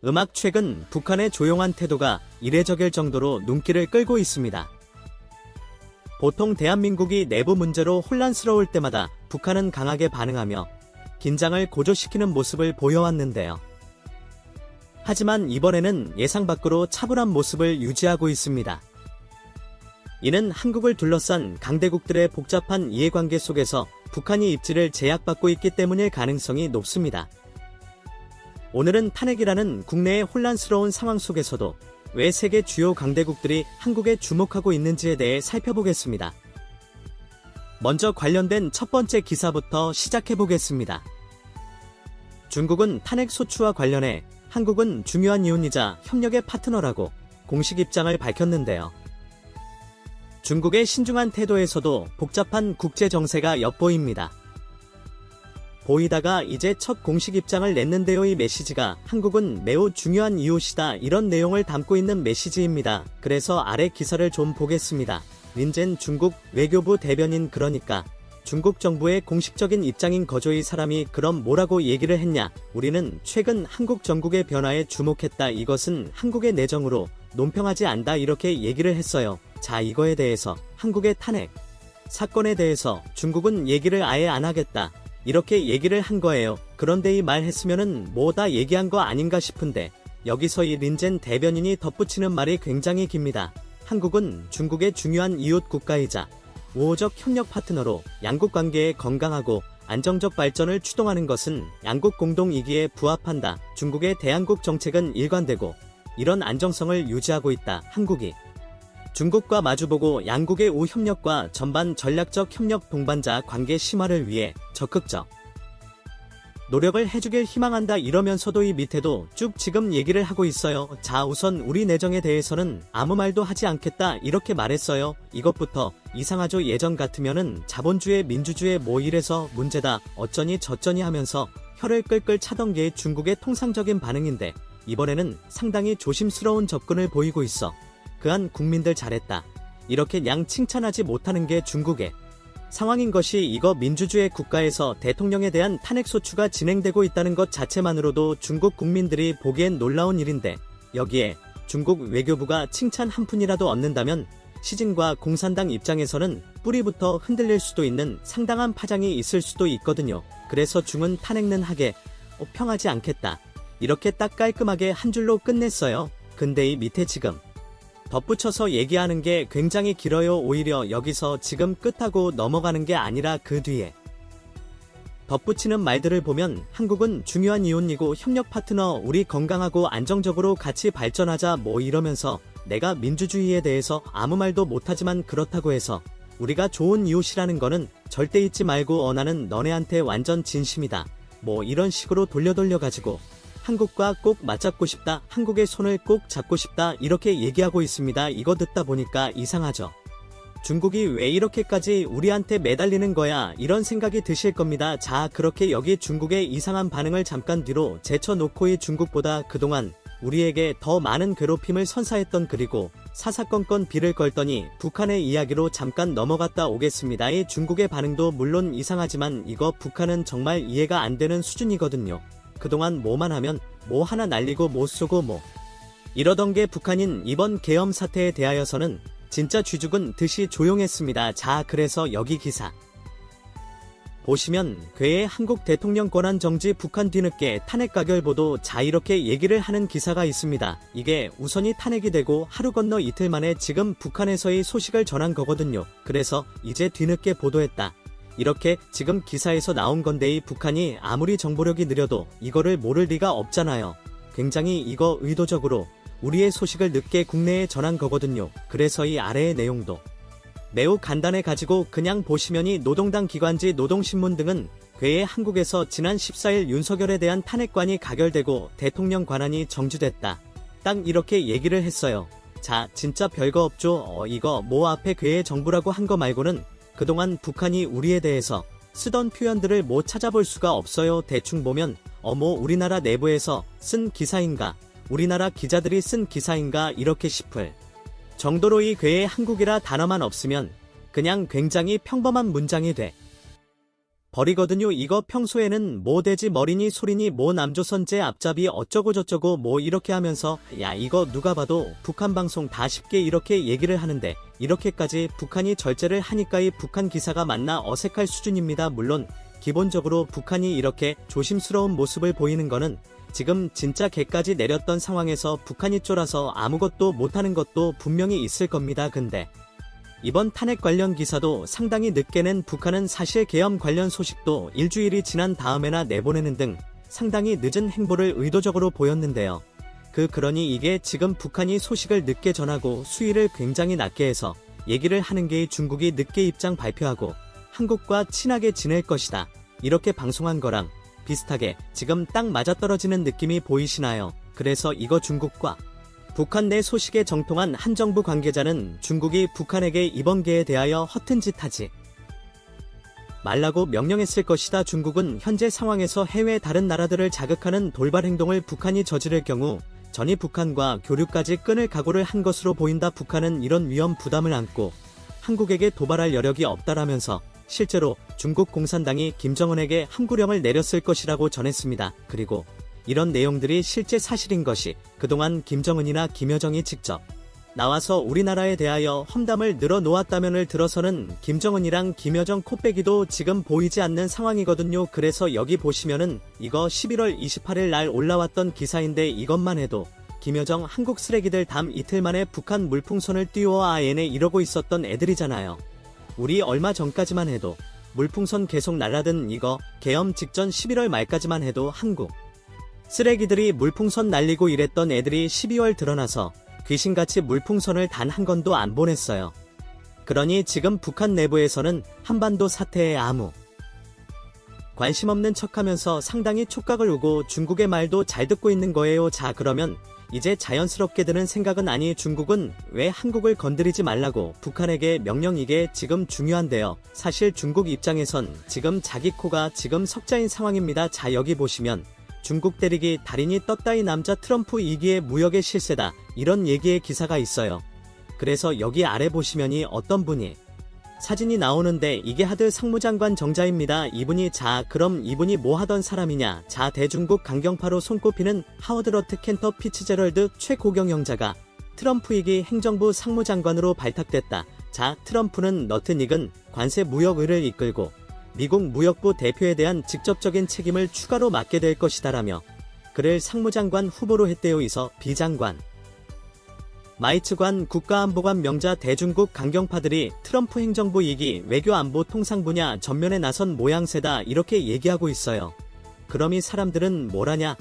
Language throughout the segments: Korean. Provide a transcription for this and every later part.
음악 최근 북한의 조용한 태도가 이례적일 정도로 눈길을 끌고 있습니다. 보통 대한민국이 내부 문제로 혼란스러울 때마다 북한은 강하게 반응하며 긴장을 고조시키는 모습을 보여왔는데요. 하지만 이번에는 예상 밖으로 차분한 모습을 유지하고 있습니다. 이는 한국을 둘러싼 강대국들의 복잡한 이해관계 속에서 북한이 입지를 제약받고 있기 때문일 가능성이 높습니다. 오늘은 탄핵이라는 국내의 혼란스러운 상황 속에서도 왜 세계 주요 강대국들이 한국에 주목하고 있는지에 대해 살펴보겠습니다. 먼저 관련된 첫 번째 기사부터 시작해보겠습니다. 중국은 탄핵 소추와 관련해 한국은 중요한 이웃이자 협력의 파트너라고 공식 입장을 밝혔는데요. 중국의 신중한 태도에서도 복잡한 국제 정세가 엿보입니다. 보이다가 이제 첫 공식 입장을 냈는데요. 이 메시지가 한국은 매우 중요한 이웃이다, 이런 내용을 담고 있는 메시지입니다. 그래서 아래 기사를 좀 보겠습니다. 린젠 중국 외교부 대변인, 그러니까 중국 정부의 공식적인 입장인 거죠. 이 사람이 그럼 뭐라고 얘기를 했냐? 우리는 최근 한국 정국의 변화에 주목했다. 이것은 한국의 내정으로 논평하지 않다, 이렇게 얘기를 했어요. 자, 이거에 대해서 한국의 탄핵 사건에 대해서 중국은 얘기를 아예 안 하겠다, 이렇게 얘기를 한 거예요. 그런데 이 말 했으면은 뭐 다 얘기한 거 아닌가 싶은데 여기서 이 린젠 대변인이 덧붙이는 말이 굉장히 깁니다. 한국은 중국의 중요한 이웃 국가이자 우호적 협력 파트너로 양국 관계의 건강하고 안정적 발전을 추동하는 것은 양국 공동 이기에 부합한다. 중국의 대한국 정책은 일관되고 이런 안정성을 유지하고 있다. 한국이 중국과 마주보고 양국의 우협력과 전반 전략적 협력 동반자 관계 심화를 위해 적극적 노력을 해주길 희망한다. 이러면서도 이 밑에도 쭉 지금 얘기를 하고 있어요. 자, 우선 우리 내정에 대해서는 아무 말도 하지 않겠다, 이렇게 말했어요. 이것부터 이상하죠. 예전 같으면은 자본주의 민주주의 뭐 이래서 문제다, 어쩌니 저쩌니 하면서 혀를 끌끌 차던 게 중국의 통상적인 반응인데 이번에는 상당히 조심스러운 접근을 보이고 있어. 그한 국민들 잘했다, 이렇게 냥 칭찬하지 못하는 게 중국의 상황인 것이, 이거 민주주의 국가에서 대통령에 대한 탄핵소추가 진행되고 있다는 것 자체만으로도 중국 국민들이 보기엔 놀라운 일인데 여기에 중국 외교부가 칭찬 한 푼이라도 얻는다면 시진과 공산당 입장에서는 뿌리부터 흔들릴 수도 있는 상당한 파장이 있을 수도 있거든요. 그래서 중은 탄핵는 하게 평하지 않겠다, 이렇게 딱 깔끔하게 한 줄로 끝냈어요. 근데 이 밑에 지금 덧붙여서 얘기하는 게 굉장히 길어요. 오히려 여기서 지금 끝하고 넘어가는 게 아니라 그 뒤에 덧붙이는 말들을 보면 한국은 중요한 이웃이고 협력 파트너, 우리 건강하고 안정적으로 같이 발전하자 뭐 이러면서 내가 민주주의에 대해서 아무 말도 못하지만 그렇다고 해서 우리가 좋은 이웃이라는 거는 절대 잊지 말고 나는 너네한테 완전 진심이다, 뭐 이런 식으로 돌려가지고 한국과 꼭 맞잡고 싶다, 한국의 손을 꼭 잡고 싶다, 이렇게 얘기하고 있습니다. 이거 듣다 보니까 이상하죠. 중국이 왜 이렇게까지 우리한테 매달리는 거야, 이런 생각이 드실 겁니다. 자, 그렇게 여기 중국의 이상한 반응을 잠깐 뒤로 제쳐놓고 이 중국보다 그동안 우리에게 더 많은 괴롭힘을 선사했던, 그리고 사사건건 비를 걸더니 북한의 이야기로 잠깐 넘어갔다 오겠습니다. 이 중국의 반응도 물론 이상하지만 이거 북한은 정말 이해가 안 되는 수준이거든요. 그동안 뭐만 하면 뭐 하나 날리고 못 쏘고 뭐 이러던 게 북한인 이번 계엄 사태에 대하여서는 진짜 쥐죽은 듯이 조용했습니다. 자, 그래서 여기 기사 보시면 괴의 한국 대통령 권한 정지, 북한 뒤늦게 탄핵 가결 보도, 자, 이렇게 얘기를 하는 기사가 있습니다. 이게 우선이 탄핵이 되고 하루 건너 이틀 만에 지금 북한에서의 소식을 전한 거거든요. 그래서 이제 뒤늦게 보도했다, 이렇게 지금 기사에서 나온 건데 이 북한이 아무리 정보력이 느려도 이거를 모를 리가 없잖아요. 굉장히 이거 의도적으로 우리의 소식을 늦게 국내에 전한 거거든요. 그래서 이 아래의 내용도 매우 간단해 가지고 그냥 보시면이 노동당 기관지 노동신문 등은 괴의 한국에서 지난 14일 윤석열에 대한 탄핵관이 가결되고 대통령 권한이 정지됐다, 딱 이렇게 얘기를 했어요. 자, 진짜 별거 없죠. 이거 뭐 앞에 괴의 정부라고 한 거 말고는 그동안 북한이 우리에 대해서 쓰던 표현들을 뭐 찾아볼 수가 없어요. 대충 보면 뭐 우리나라 내부에서 쓴 기사인가, 우리나라 기자들이 쓴 기사인가, 이렇게 싶을 정도로 이 괴의 한국이라 단어만 없으면 그냥 굉장히 평범한 문장이 돼 버리거든요. 이거 평소에는 뭐 돼지 머리니 소리니 뭐 남조선제 앞잡이 어쩌고 저쩌고 뭐 이렇게 하면서 야 이거 누가 봐도 북한 방송 다 쉽게 이렇게 얘기를 하는데 이렇게까지 북한이 절제를 하니까 이 북한 기사가 맞나 어색할 수준입니다. 물론 기본적으로 북한이 이렇게 조심스러운 모습을 보이는 거는 지금 진짜 개까지 내렸던 상황에서 북한이 쫄아서 아무것도 못하는 것도 분명히 있을 겁니다. 근데 이번 탄핵 관련 기사도 상당히 늦게 낸 북한은 사실 계엄 관련 소식도 일주일이 지난 다음에나 내보내는 등 상당히 늦은 행보를 의도적으로 보였는데요. 그러니 이게 지금 북한이 소식을 늦게 전하고 수위를 굉장히 낮게 해서 얘기를 하는 게 중국이 늦게 입장 발표하고 한국과 친하게 지낼 것이다. 이렇게 방송한 거랑 비슷하게 지금 딱 맞아떨어지는 느낌이 보이시나요? 그래서 이거 중국과 북한 내 소식에 정통한 한 정부 관계자는 중국이 북한에게 이번 기회에 대하여 허튼 짓 하지 말라고 명령했을 것이다. 중국은 현재 상황에서 해외 다른 나라들을 자극하는 돌발 행동을 북한이 저지를 경우 전이 북한과 교류까지 끊을 각오를 한 것으로 보인다. 북한은 이런 위험 부담을 안고 한국에게 도발할 여력이 없다라면서 실제로 중국 공산당이 김정은에게 함구령을 내렸을 것이라고 전했습니다. 그리고 이런 내용들이 실제 사실인 것이 그동안 김정은이나 김여정이 직접 나와서 우리나라에 대하여 험담을 늘어놓았다면을 들어서는 김정은이랑 김여정 코빼기도 지금 보이지 않는 상황이거든요. 그래서 여기 보시면은 이거 11월 28일 날 올라왔던 기사인데 이것만 해도 김여정 한국 쓰레기들 담 이틀 만에 북한 물풍선을 띄워 얘네 이러고 있었던 애들이잖아요. 우리 얼마 전까지만 해도 물풍선 계속 날라든 이거 계엄 직전 11월 말까지만 해도 한국 쓰레기들이 물풍선 날리고 이랬던 애들이 12월 드러나서 귀신같이 물풍선을 단 한 건도 안 보냈어요. 그러니 지금 북한 내부에서는 한반도 사태에 아무 관심 없는 척하면서 상당히 촉각을 우고 중국의 말도 잘 듣고 있는 거예요. 자 그러면 이제 자연스럽게 드는 생각은 아니 중국은 왜 한국을 건드리지 말라고 북한에게 명령 이게 지금 중요한데요. 사실 중국 입장에선 지금 자기 코가 지금 석자인 상황입니다. 자 여기 보시면 중국 때리기 달인이 떴다 이 남자 트럼프 2기의 무역의 실세다 이런 얘기의 기사가 있어요. 그래서 여기 아래 보시면이 어떤 분이 사진이 나오는데 이게 하드 상무장관 정자입니다. 이분이 자 그럼 이분이 뭐 하던 사람이냐. 자 대중국 강경파로 손꼽히는 하워드 러트 켄터 피츠제럴드 최고경영자가 트럼프 2기 행정부 상무장관으로 발탁됐다. 자 트럼프는 너트닉은 관세 무역의를 이끌고 미국 무역부 대표에 대한 직접적인 책임을 추가로 맡게 될 것이다라며 그를 상무장관 후보로 했대요. 이서 비장관 마이츠관 국가안보관 명자 대중국 강경파들이 트럼프 행정부 2기 외교안보 통상 분야 전면에 나선 모양새다 이렇게 얘기하고 있어요. 그럼 이 사람들은 뭘 하냐?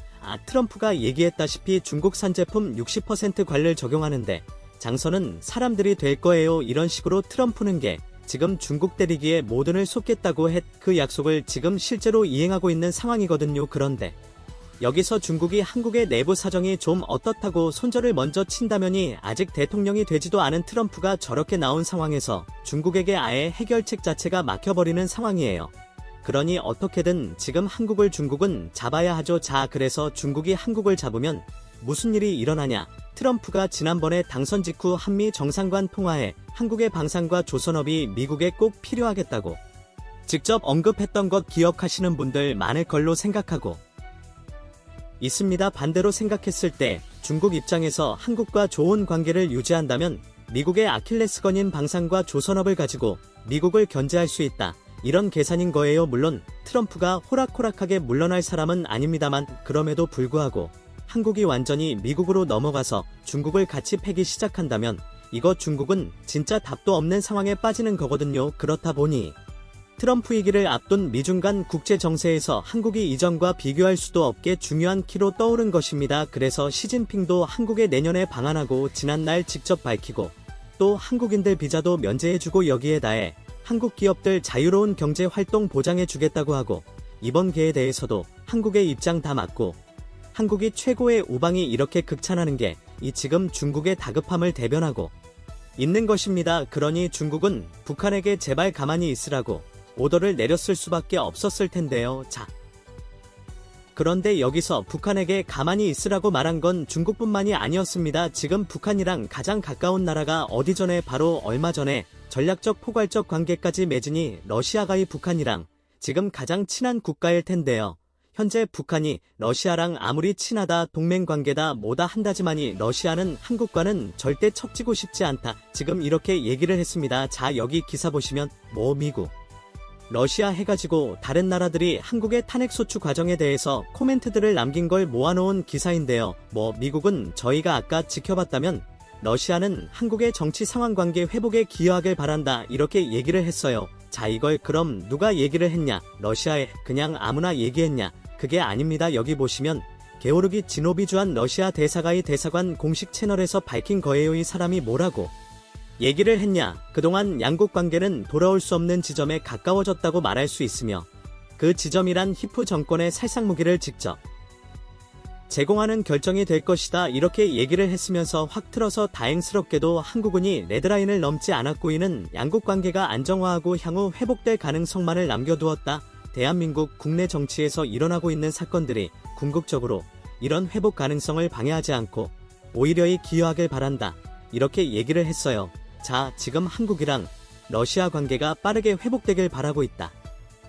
트럼프가 얘기했다시피 중국산 제품 60% 관리를 적용하는데 장선은 사람들이 될 거예요. 이런 식으로 트럼프는 게 지금 중국 때리기에 모든을 쏟겠다고 했 그 약속을 지금 실제로 이행하고 있는 상황이거든요. 그런데 여기서 중국이 한국의 내부 사정이 좀 어떻다고 손절을 먼저 친다면이 아직 대통령이 되지도 않은 트럼프가 저렇게 나온 상황에서 중국에게 아예 해결책 자체가 막혀버리는 상황이에요. 그러니 어떻게든 지금 한국을 중국은 잡아야 하죠. 자 그래서 중국이 한국을 잡으면 무슨 일이 일어나냐. 트럼프가 지난번에 당선 직후 한미 정상관 통화에 한국의 방산과 조선업이 미국에 꼭 필요하겠다고 직접 언급했던 것 기억하시는 분들 많을 걸로 생각하고 있습니다. 반대로 생각했을 때 중국 입장에서 한국과 좋은 관계를 유지한다면 미국의 아킬레스건인 방산과 조선업을 가지고 미국을 견제할 수 있다. 이런 계산인 거예요. 물론 트럼프가 호락호락하게 물러날 사람은 아닙니다만 그럼에도 불구하고 한국이 완전히 미국으로 넘어가서 중국을 같이 패기 시작한다면 이거 중국은 진짜 답도 없는 상황에 빠지는 거거든요. 그렇다 보니 트럼프 2기를 앞둔 미중 간 국제 정세에서 한국이 이전과 비교할 수도 없게 중요한 키로 떠오른 것입니다. 그래서 시진핑도 한국에 내년에 방한하고 지난날 직접 밝히고 또 한국인들 비자도 면제해주고 여기에 다해 한국 기업들 자유로운 경제 활동 보장해주겠다고 하고 이번 기회에 대해서도 한국의 입장 다 맞고 한국이 최고의 우방이 이렇게 극찬하는 게 이 지금 중국의 다급함을 대변하고 있는 것입니다. 그러니 중국은 북한에게 제발 가만히 있으라고 오더를 내렸을 수밖에 없었을 텐데요. 자, 그런데 여기서 북한에게 가만히 있으라고 말한 건 중국뿐만이 아니었습니다. 지금 북한이랑 가장 가까운 나라가 어디 전에 바로 얼마 전에 전략적 포괄적 관계까지 맺으니 러시아가 이 북한이랑 지금 가장 친한 국가일 텐데요. 현재 북한이 러시아랑 아무리 친하다, 동맹관계다, 뭐다 한다지만이 러시아는 한국과는 절대 척지고 싶지 않다. 지금 이렇게 얘기를 했습니다. 자, 여기 기사 보시면 미국, 러시아 해가지고 다른 나라들이 한국의 탄핵소추 과정에 대해서 코멘트들을 남긴 걸 모아놓은 기사인데요. 미국은 저희가 아까 지켜봤다면 러시아는 한국의 정치 상황 관계 회복에 기여하길 바란다, 이렇게 얘기를 했어요. 자, 이걸 그럼 누가 얘기를 했냐? 러시아에 그냥 아무나 얘기했냐? 그게 아닙니다. 여기 보시면 게오르기 지노비주한 러시아 대사관의 대사관 공식 채널에서 밝힌 거예요. 이 사람이 뭐라고 얘기를 했냐? 그동안 양국 관계는 돌아올 수 없는 지점에 가까워졌다고 말할 수 있으며, 그 지점이란 히프 정권의 살상무기를 직접 제공하는 결정이 될 것이다, 이렇게 얘기를 했으면서 확 틀어서 다행스럽게도 한국군이 레드라인을 넘지 않았고 이는 양국 관계가 안정화하고 향후 회복될 가능성만을 남겨두었다. 대한민국 국내 정치에서 일어나고 있는 사건들이 궁극적으로 이런 회복 가능성을 방해하지 않고 오히려 기여하길 바란다, 이렇게 얘기를 했어요. 자, 지금 한국이랑 러시아 관계가 빠르게 회복되길 바라고 있다,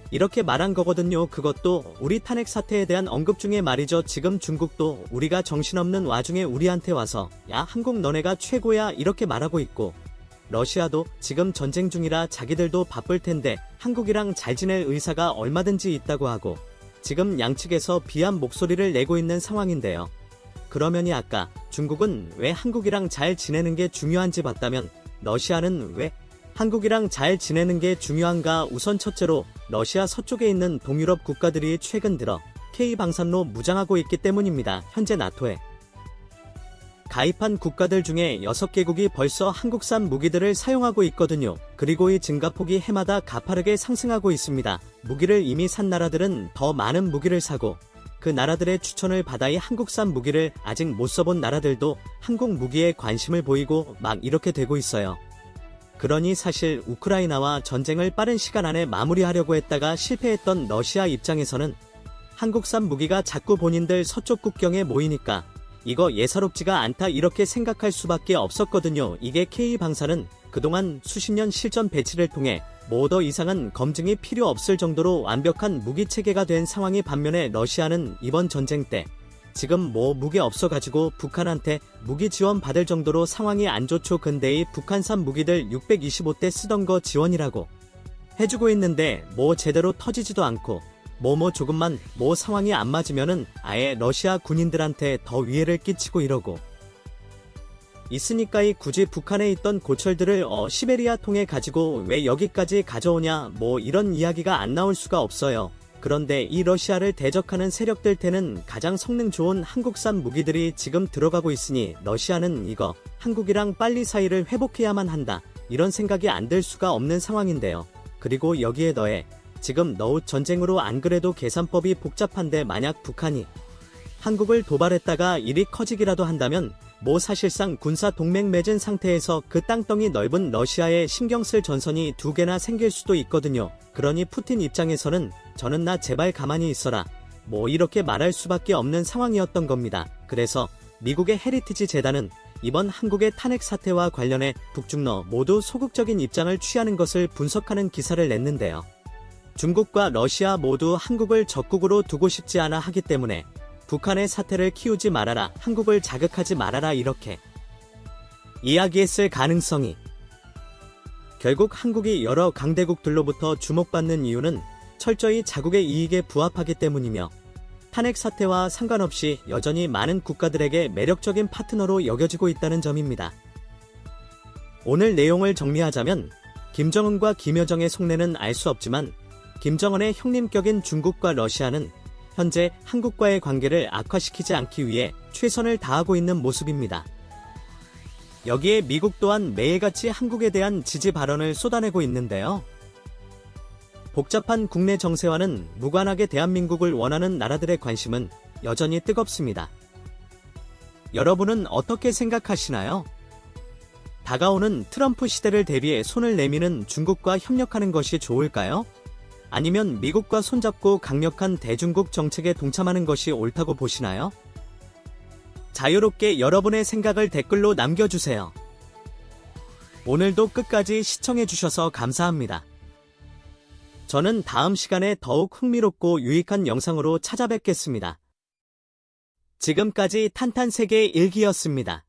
이렇게 말한 거거든요. 그것도 우리 탄핵 사태에 대한 언급 중에 말이죠. 지금 중국도 우리가 정신없는 와중에 우리한테 와서 야, 한국 너네가 최고야, 이렇게 말하고 있고, 러시아도 지금 전쟁 중이라 자기들도 바쁠 텐데 한국이랑 잘 지낼 의사가 얼마든지 있다고 하고, 지금 양측에서 비한 목소리를 내고 있는 상황인데요. 그러면이 아까 중국은 왜 한국이랑 잘 지내는 게 중요한지 봤다면 러시아는 왜 한국이랑 잘 지내는 게 중요한가? 우선 첫째로 러시아 서쪽에 있는 동유럽 국가들이 최근 들어 K방산로 무장하고 있기 때문입니다. 현재 나토에 가입한 국가들 중에 6개국이 벌써 한국산 무기들을 사용하고 있거든요. 그리고 이 증가폭이 해마다 가파르게 상승하고 있습니다. 무기를 이미 산 나라들은 더 많은 무기를 사고, 그 나라들의 추천을 받아 이 한국산 무기를 아직 못 써본 나라들도 한국 무기에 관심을 보이고 막 이렇게 되고 있어요. 그러니 사실 우크라이나와 전쟁을 빠른 시간 안에 마무리하려고 했다가 실패했던 러시아 입장에서는 한국산 무기가 자꾸 본인들 서쪽 국경에 모이니까 이거 예사롭지가 않다, 이렇게 생각할 수밖에 없었거든요. 이게 K방산은 그동안 수십 년 실전 배치를 통해 더 이상은 검증이 필요 없을 정도로 완벽한 무기체계가 된 상황이, 반면에 러시아는 이번 전쟁 때 지금 무기 없어가지고 북한한테 무기 지원 받을 정도로 상황이 안 좋죠. 근데 이 북한산 무기들 625대 쓰던 거 지원이라고 해주고 있는데 제대로 터지지도 않고, 조금만 상황이 안 맞으면은 아예 러시아 군인들한테 더 위해를 끼치고 이러고 있으니까 굳이 북한에 있던 고철들을 시베리아 통해 가지고 왜 여기까지 가져오냐, 이런 이야기가 안 나올 수가 없어요. 그런데 이 러시아를 대적하는 세력들한테는 가장 성능 좋은 한국산 무기들이 지금 들어가고 있으니 러시아는 이거 한국이랑 빨리 사이를 회복해야만 한다, 이런 생각이 안 들 수가 없는 상황인데요. 그리고 여기에 더해 지금 너우 전쟁으로 안 그래도 계산법이 복잡한데 만약 북한이 한국을 도발했다가 일이 커지기라도 한다면 사실상 군사 동맹 맺은 상태에서 그 땅덩이 넓은 러시아에 신경 쓸 전선이 2개나 생길 수도 있거든요. 그러니 푸틴 입장에서는 저는 나 제발 가만히 있어라, 이렇게 말할 수밖에 없는 상황이었던 겁니다. 그래서 미국의 헤리티지 재단은 이번 한국의 탄핵 사태와 관련해 북중러 모두 소극적인 입장을 취하는 것을 분석하는 기사를 냈는데요. 중국과 러시아 모두 한국을 적국으로 두고 싶지 않아 하기 때문에 북한의 사태를 키우지 말아라, 한국을 자극하지 말아라, 이렇게 이야기했을 가능성이, 결국 한국이 여러 강대국들로부터 주목받는 이유는 철저히 자국의 이익에 부합하기 때문이며, 탄핵 사태와 상관없이 여전히 많은 국가들에게 매력적인 파트너로 여겨지고 있다는 점입니다. 오늘 내용을 정리하자면 김정은과 김여정의 속내는 알 수 없지만 김정은의 형님격인 중국과 러시아는 현재 한국과의 관계를 악화시키지 않기 위해 최선을 다하고 있는 모습입니다. 여기에 미국 또한 매일같이 한국에 대한 지지 발언을 쏟아내고 있는데요. 복잡한 국내 정세와는 무관하게 대한민국을 원하는 나라들의 관심은 여전히 뜨겁습니다. 여러분은 어떻게 생각하시나요? 다가오는 트럼프 시대를 대비해 손을 내미는 중국과 협력하는 것이 좋을까요? 아니면 미국과 손잡고 강력한 대중국 정책에 동참하는 것이 옳다고 보시나요? 자유롭게 여러분의 생각을 댓글로 남겨주세요. 오늘도 끝까지 시청해주셔서 감사합니다. 저는 다음 시간에 더욱 흥미롭고 유익한 영상으로 찾아뵙겠습니다. 지금까지 탄탄세계 일기였습니다.